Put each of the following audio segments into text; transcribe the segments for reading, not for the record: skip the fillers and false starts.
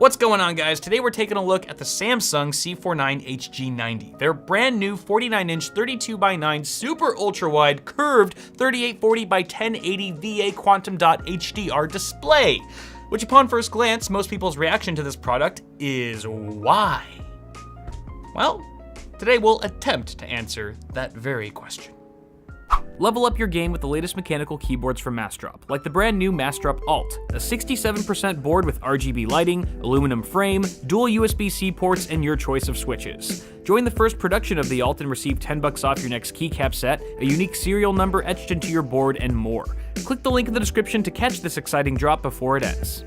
What's going on, guys? Today we're taking a look at the Samsung C49 HG90. Their brand new 49-inch 32:9 super ultra wide curved 3840 by 1080 VA quantum dot HDR display, which upon first glance, most people's reaction to this product is why? Well, today we'll attempt to answer that very question. Level up your game with the latest mechanical keyboards from Massdrop, like the brand new Massdrop Alt, a 67% board with RGB lighting, aluminum frame, dual USB-C ports, and your choice of switches. Join the first production of the Alt and receive $10 off your next keycap set, a unique serial number etched into your board, and more. Click the link in the description to catch this exciting drop before it ends.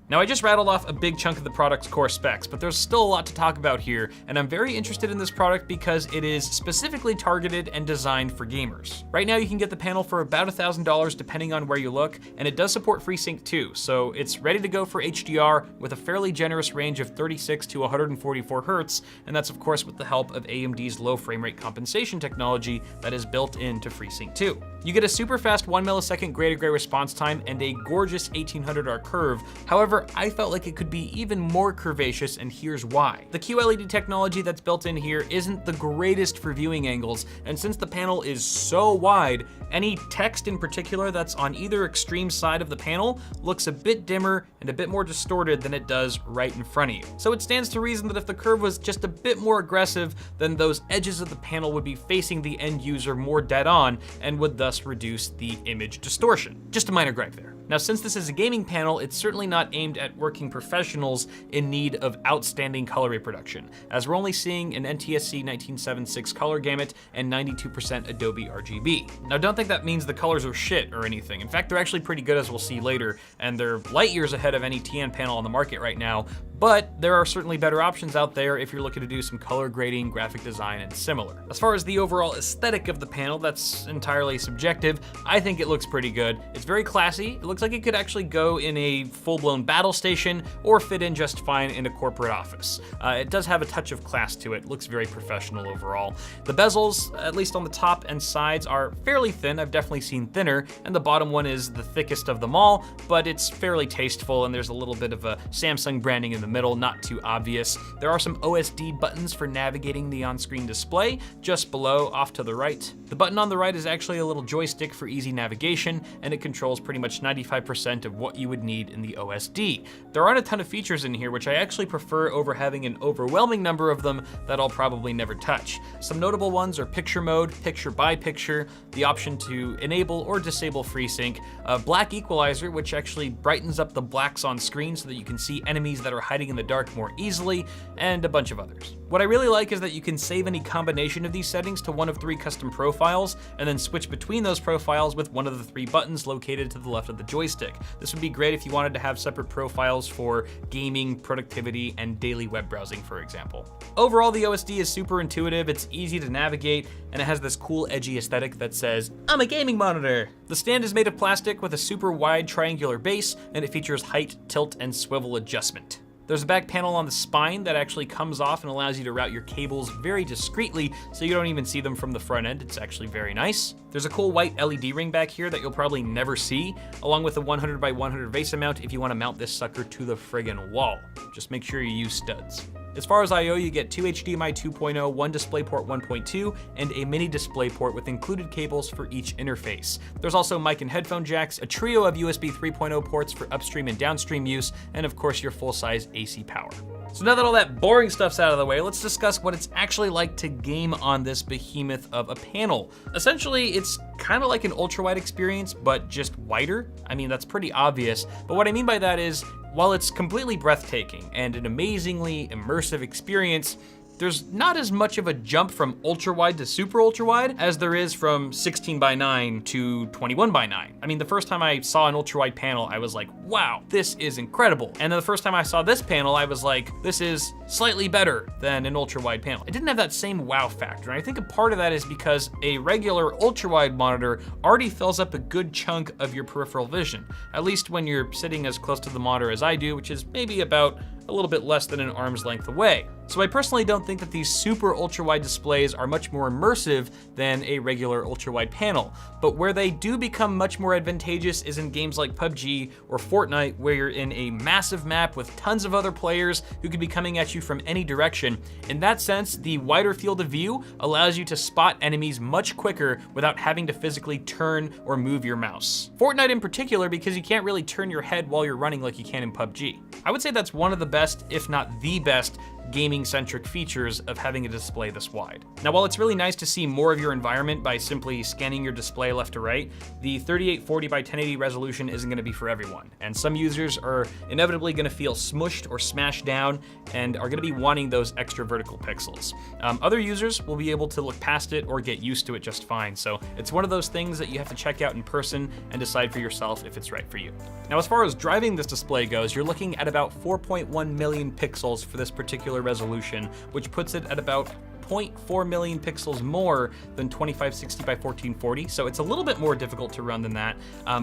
Now, I just rattled off a big chunk of the product's core specs, but there's still a lot to talk about here, and I'm very interested in this product because it is specifically targeted and designed for gamers. Right now, you can get the panel for about $1,000 depending on where you look, and it does support FreeSync too, so it's ready to go for HDR with a fairly generous range of 36 to 144 Hz, and that's of course with the help of AMD's low frame rate compensation technology that is built into FreeSync 2. You get a super fast 1 millisecond gray to gray response time and a gorgeous 1800R curve. However, I felt like it could be even more curvaceous, and here's why. The QLED technology that's built in here isn't the greatest for viewing angles, and since the panel is so wide, any text in particular that's on either extreme side of the panel looks a bit dimmer and a bit more distorted than it does right in front of you. So it stands to reason that if the curve was just a bit more aggressive, then those edges of the panel would be facing the end user more dead on and would thus reduce the image distortion. Just a minor gripe there. Now, since this is a gaming panel, it's certainly not aimed at working professionals in need of outstanding color reproduction, as we're only seeing an NTSC 1976 color gamut and 92% Adobe RGB. Now, don't think that means the colors are shit or anything. In fact, they're actually pretty good, as we'll see later, and they're light years ahead of any TN panel on the market right now, but there are certainly better options out there if you're looking to do some color grading, graphic design, and similar. As far as the overall aesthetic of the panel, that's entirely subjective. I think it looks pretty good. It's very classy. It looks like it could actually go in a full-blown battle station or fit in just fine in a corporate office. It does have a touch of class to it. It looks very professional overall. The bezels, at least on the top and sides, are fairly thin. I've definitely seen thinner, and the bottom one is the thickest of them all, but it's fairly tasteful, and there's a little bit of a Samsung branding in the middle, not too obvious. There are some OSD buttons for navigating the on-screen display, just below, off to the right. The button on the right is actually a little joystick for easy navigation, and it controls pretty much 95% of what you would need in the OSD. There aren't a ton of features in here, which I actually prefer over having an overwhelming number of them that I'll probably never touch. Some notable ones are picture mode, picture by picture, the option to enable or disable FreeSync, a black equalizer, which actually brightens up the blacks on screen so that you can see enemies that are hiding in the dark more easily, and a bunch of others. What I really like is that you can save any combination of these settings to one of 3 custom profiles, and then switch between those profiles with one of the 3 buttons located to the left of the joystick. This would be great if you wanted to have separate profiles for gaming, productivity, and daily web browsing, for example. Overall, the OSD is super intuitive, it's easy to navigate, and it has this cool edgy aesthetic that says, "I'm a gaming monitor." The stand is made of plastic with a super wide triangular base, and it features height, tilt, and swivel adjustment. There's a back panel on the spine that actually comes off and allows you to route your cables very discreetly so you don't even see them from the front end. It's actually very nice. There's a cool white LED ring back here that you'll probably never see, along with a 100 by 100 VESA mount if you want to mount this sucker to the friggin' wall. Just make sure you use studs. As far as I/O, you get 2 HDMI 2.0, 1 DisplayPort 1.2, and a mini DisplayPort with included cables for each interface. There's also mic and headphone jacks, a trio of USB 3.0 ports for upstream and downstream use, and of course your full-size AC power. So now that all that boring stuff's out of the way, let's discuss what it's actually like to game on this behemoth of a panel. Essentially, it's kind of like an ultra-wide experience, but just wider. I mean, that's pretty obvious, but what I mean by that is, while it's completely breathtaking and an amazingly immersive experience, there's not as much of a jump from ultra wide to super ultra wide as there is from 16:9 to 21:9. I mean, the first time I saw an ultra wide panel, I was like, wow, this is incredible. And then the first time I saw this panel, I was like, this is slightly better than an ultra wide panel. It didn't have that same wow factor. And I think a part of that is because a regular ultra wide monitor already fills up a good chunk of your peripheral vision, at least when you're sitting as close to the monitor as I do, which is maybe about a little bit less than an arm's length away. So I personally don't think that these super ultra-wide displays are much more immersive than a regular ultra-wide panel, but where they do become much more advantageous is in games like PUBG or Fortnite, where you're in a massive map with tons of other players who could be coming at you from any direction. In that sense, the wider field of view allows you to spot enemies much quicker without having to physically turn or move your mouse. Fortnite in particular, because you can't really turn your head while you're running like you can in PUBG. I would say that's one of the best, if not the best, gaming-centric features of having a display this wide. Now, while it's really nice to see more of your environment by simply scanning your display left to right, the 3840 by 1080 resolution isn't gonna be for everyone, and some users are inevitably gonna feel smushed or smashed down and are gonna be wanting those extra vertical pixels. Other users will be able to look past it or get used to it just fine, so it's one of those things that you have to check out in person and decide for yourself if it's right for you. Now, as far as driving this display goes, you're looking at about 4.1 million pixels for this particular resolution, which puts it at about 0.4 million pixels more than 2560 by 1440, so it's a little bit more difficult to run than that,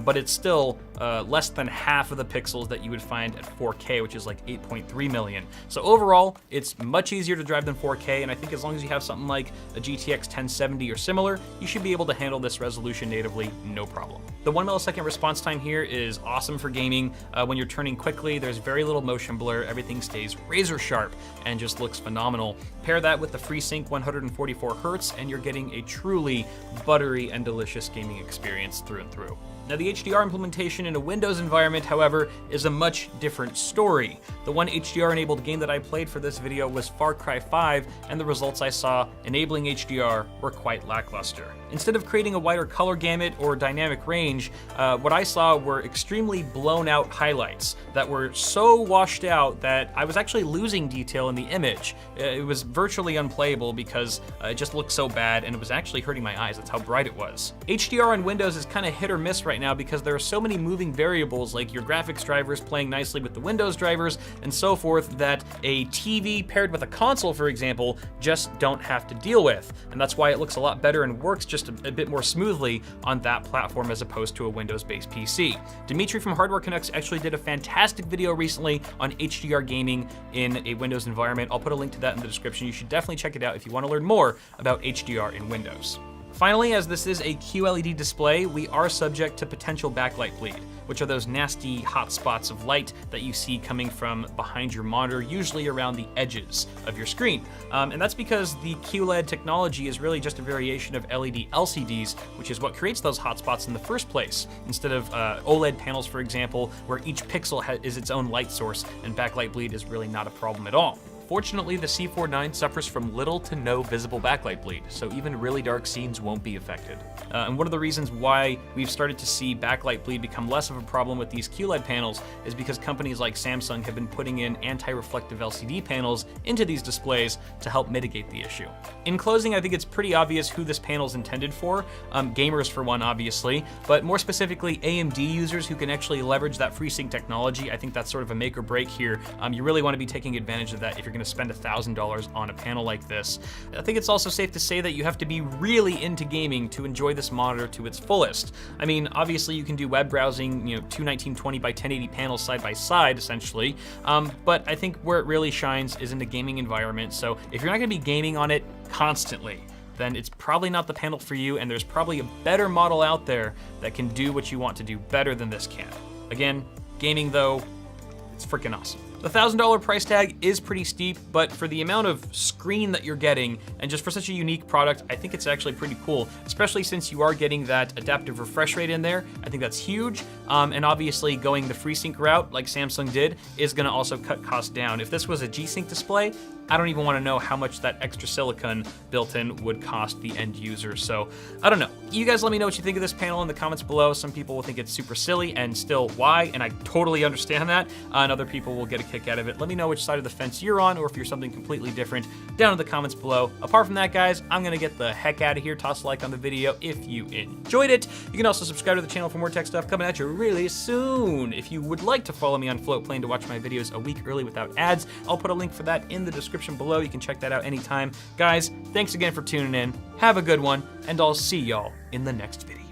but it's still less than half of the pixels that you would find at 4K, which is like 8.3 million. So overall, it's much easier to drive than 4K, and I think as long as you have something like a GTX 1070 or similar, you should be able to handle this resolution natively, no problem. The 1 millisecond response time here is awesome for gaming. When you're turning quickly, there's very little motion blur, everything stays razor sharp and just looks phenomenal. Pair that with the FreeSync 144 Hz, and you're getting a truly buttery and delicious gaming experience through and through. Now, the HDR implementation in a Windows environment, however, is a much different story. The one HDR-enabled game that I played for this video was Far Cry 5, and the results I saw enabling HDR were quite lackluster. Instead of creating a wider color gamut or dynamic range, what I saw were extremely blown-out highlights that were so washed out that I was actually losing detail in the image. It was virtually unplayable because it just looked so bad, and it was actually hurting my eyes. That's how bright it was. HDR on Windows is kind of hit or miss right now because there are so many moving variables, like your graphics drivers playing nicely with the Windows drivers and so forth, that a TV paired with a console, for example, just don't have to deal with. And that's why it looks a lot better and works just a bit more smoothly on that platform as opposed to a Windows-based PC. Dimitri from Hardware Canucks actually did a fantastic video recently on HDR gaming in a Windows environment. I'll put a link to that in the description. You should definitely check it out if you want to learn more about HDR in Windows. Finally, as this is a QLED display, we are subject to potential backlight bleed, which are those nasty hot spots of light that you see coming from behind your monitor, usually around the edges of your screen. And that's because the QLED technology is really just a variation of LED LCDs, which is what creates those hot spots in the first place, instead of OLED panels, for example, where each pixel is its own light source, and backlight bleed is really not a problem at all. Fortunately, the C49 suffers from little to no visible backlight bleed, so even really dark scenes won't be affected. And one of the reasons why we've started to see backlight bleed become less of a problem with these QLED panels is because companies like Samsung have been putting in anti-reflective LCD panels into these displays to help mitigate the issue. In closing, I think it's pretty obvious who this panel is intended for. Gamers for one, obviously, but more specifically AMD users who can actually leverage that FreeSync technology. I think that's sort of a make or break here. You really want to be taking advantage of that if you're going to spend $1,000 on a panel like this. I think it's also safe to say that you have to be really into gaming to enjoy this monitor to its fullest. I mean, obviously you can do web browsing, two 1920 by 1080 panels side by side, essentially, but I think where it really shines is in the gaming environment. So if you're not going to be gaming on it constantly, then it's probably not the panel for you, and there's probably a better model out there that can do what you want to do better than this can. Again, gaming though, it's freaking awesome. The $1,000 price tag is pretty steep, but for the amount of screen that you're getting, and just for such a unique product, I think it's actually pretty cool, especially since you are getting that adaptive refresh rate in there. I think that's huge, and obviously going the FreeSync route, like Samsung did, is gonna also cut costs down. If this was a G-Sync display, I don't even wanna know how much that extra silicon built in would cost the end user, so I don't know. You guys let me know what you think of this panel in the comments below. Some people will think it's super silly, and still why, and I totally understand that, and other people will get a kick out of it. Let me know which side of the fence you're on, or if you're something completely different, down in the comments below. Apart from that, guys, I'm gonna get the heck out of here. Toss a like on the video if you enjoyed it. You can also subscribe to the channel for more tech stuff coming at you really soon. If you would like to follow me on FLOATPLANE to watch my videos a week early without ads, I'll put a link for that in the description below. You can check that out anytime. Guys, thanks again for tuning in. Have a good one, and I'll see y'all in the next video.